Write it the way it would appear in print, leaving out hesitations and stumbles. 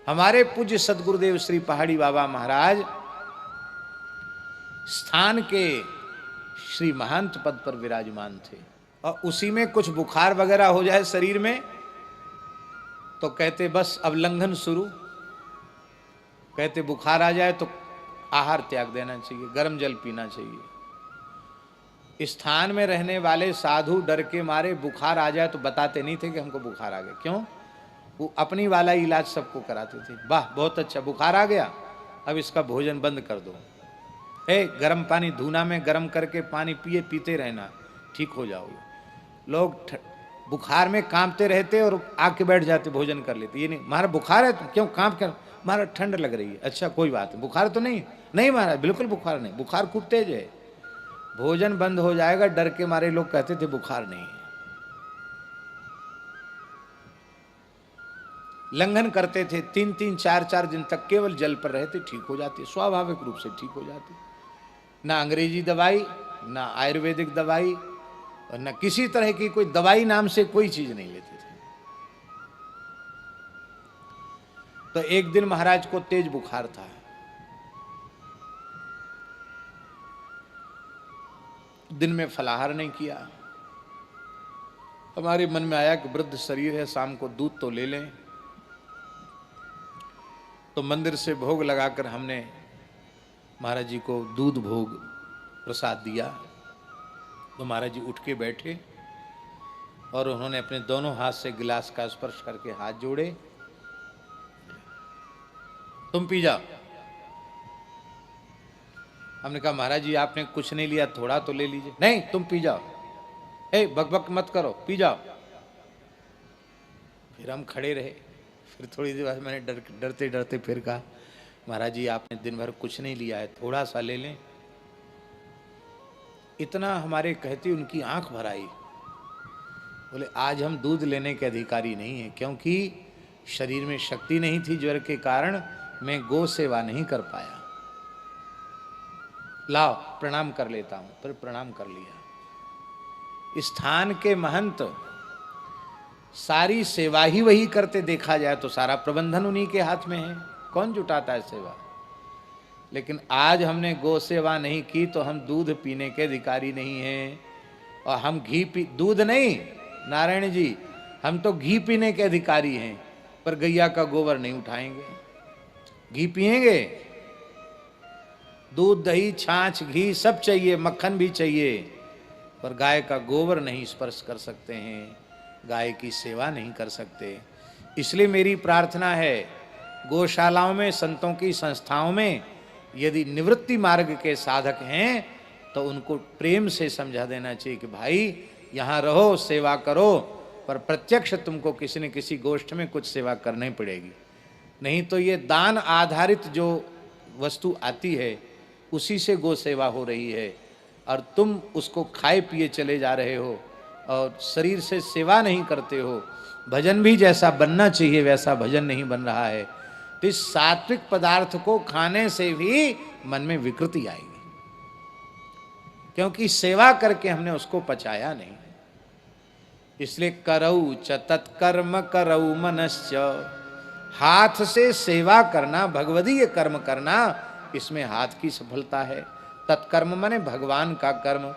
हमारे पूज्य सदगुरुदेव श्री पहाड़ी बाबा महाराज स्थान के श्री महंत पद पर विराजमान थे, और उसी में कुछ बुखार वगैरह हो जाए शरीर में तो कहते बस अब लंघन शुरू। कहते बुखार आ जाए तो आहार त्याग देना चाहिए, गर्म जल पीना चाहिए। स्थान में रहने वाले साधु डर के मारे बुखार आ जाए तो बताते नहीं थे कि हमको बुखार आ गया। क्यों? वो अपनी वाला इलाज सबको कराते थे। वाह बहुत अच्छा, बुखार आ गया, अब इसका भोजन बंद कर दो। गर्म पानी धूना में गर्म करके पानी पीते रहना, ठीक हो जाओगे। लोग बुखार में कांपते रहते और आके बैठ जाते, भोजन कर लेते। ये नहीं, महाराज बुखार है तो क्यों कांप कर? महाराज ठंड लग रही है। अच्छा कोई बात नहीं, बुखार तो नहीं? नहीं महाराज बिल्कुल बुखार नहीं, बुखार खूब तेज है, भोजन बंद हो जाएगा। डर के मारे लोग कहते थे बुखार नहीं है। लंघन करते थे, 3-3 4-4 दिन तक केवल जल पर रहते, ठीक हो जाते, स्वाभाविक रूप से ठीक हो जाते। ना अंग्रेजी दवाई, ना आयुर्वेदिक दवाई, और न किसी तरह की कोई दवाई नाम से कोई चीज नहीं लेते थे। तो एक दिन महाराज को तेज बुखार था। दिन में फलाहार नहीं किया। हमारे मन में आया कि वृद्ध शरीर है, शाम को दूध तो ले लें। तो मंदिर से भोग लगाकर हमने महाराज जी को दूध भोग प्रसाद दिया। तो महाराज जी उठ के बैठे और उन्होंने अपने दोनों हाथ से गिलास का स्पर्श करके हाथ जोड़े। तुम पी जाओ। हमने कहा महाराज जी आपने कुछ नहीं लिया, थोड़ा तो ले लीजिए। नहीं तुम पी जाओ, बकबक मत करो, पी जाओ। फिर हम खड़े रहे। फिर थोड़ी देर बाद मैंने डरते डरते फिर कहा महाराज जी आपने दिन भर कुछ नहीं लिया है, थोड़ा सा ले लें। इतना हमारे कहते उनकी आंख भर आई। बोले आज हम दूध लेने के अधिकारी नहीं हैं, क्योंकि शरीर में शक्ति नहीं थी, ज्वर के कारण मैं गौ सेवा नहीं कर पाया। लाओ प्रणाम कर लेता हूं। फिर प्रणाम कर लिया। स्थान के महंत सारी सेवा ही वही करते, देखा जाए तो सारा प्रबंधन उन्हीं के हाथ में है, कौन जुटाता है सेवा। लेकिन आज हमने गौ सेवा नहीं की तो हम दूध पीने के अधिकारी नहीं हैं। और हम दूध नहीं नारायण जी, हम तो घी पीने के अधिकारी हैं, पर गैया का गोबर नहीं उठाएंगे। घी पिएंगे, दूध दही छाछ घी सब चाहिए, मक्खन भी चाहिए, पर गाय का गोबर नहीं स्पर्श कर सकते हैं, गाय की सेवा नहीं कर सकते। इसलिए मेरी प्रार्थना है गौशालाओं में, संतों की संस्थाओं में यदि निवृत्ति मार्ग के साधक हैं तो उनको प्रेम से समझा देना चाहिए कि भाई यहाँ रहो, सेवा करो, पर प्रत्यक्ष तुमको किसी न किसी गोष्ठ में कुछ सेवा करनी पड़ेगी। नहीं तो ये दान आधारित जो वस्तु आती है उसी से गौ सेवा हो रही है, और तुम उसको खाए पिए चले जा रहे हो और शरीर से सेवा नहीं करते हो। भजन भी जैसा बनना चाहिए वैसा भजन नहीं बन रहा है। तो इस सात्विक पदार्थ को खाने से भी मन में विकृति आएगी, क्योंकि सेवा करके हमने उसको पचाया नहीं। इसलिए करऊ च तत्कर्म करऊ मनश्च, हाथ से सेवा करना, भगवदीय कर्म करना, इसमें हाथ की सफलता है। तत्कर्म माने भगवान का कर्म।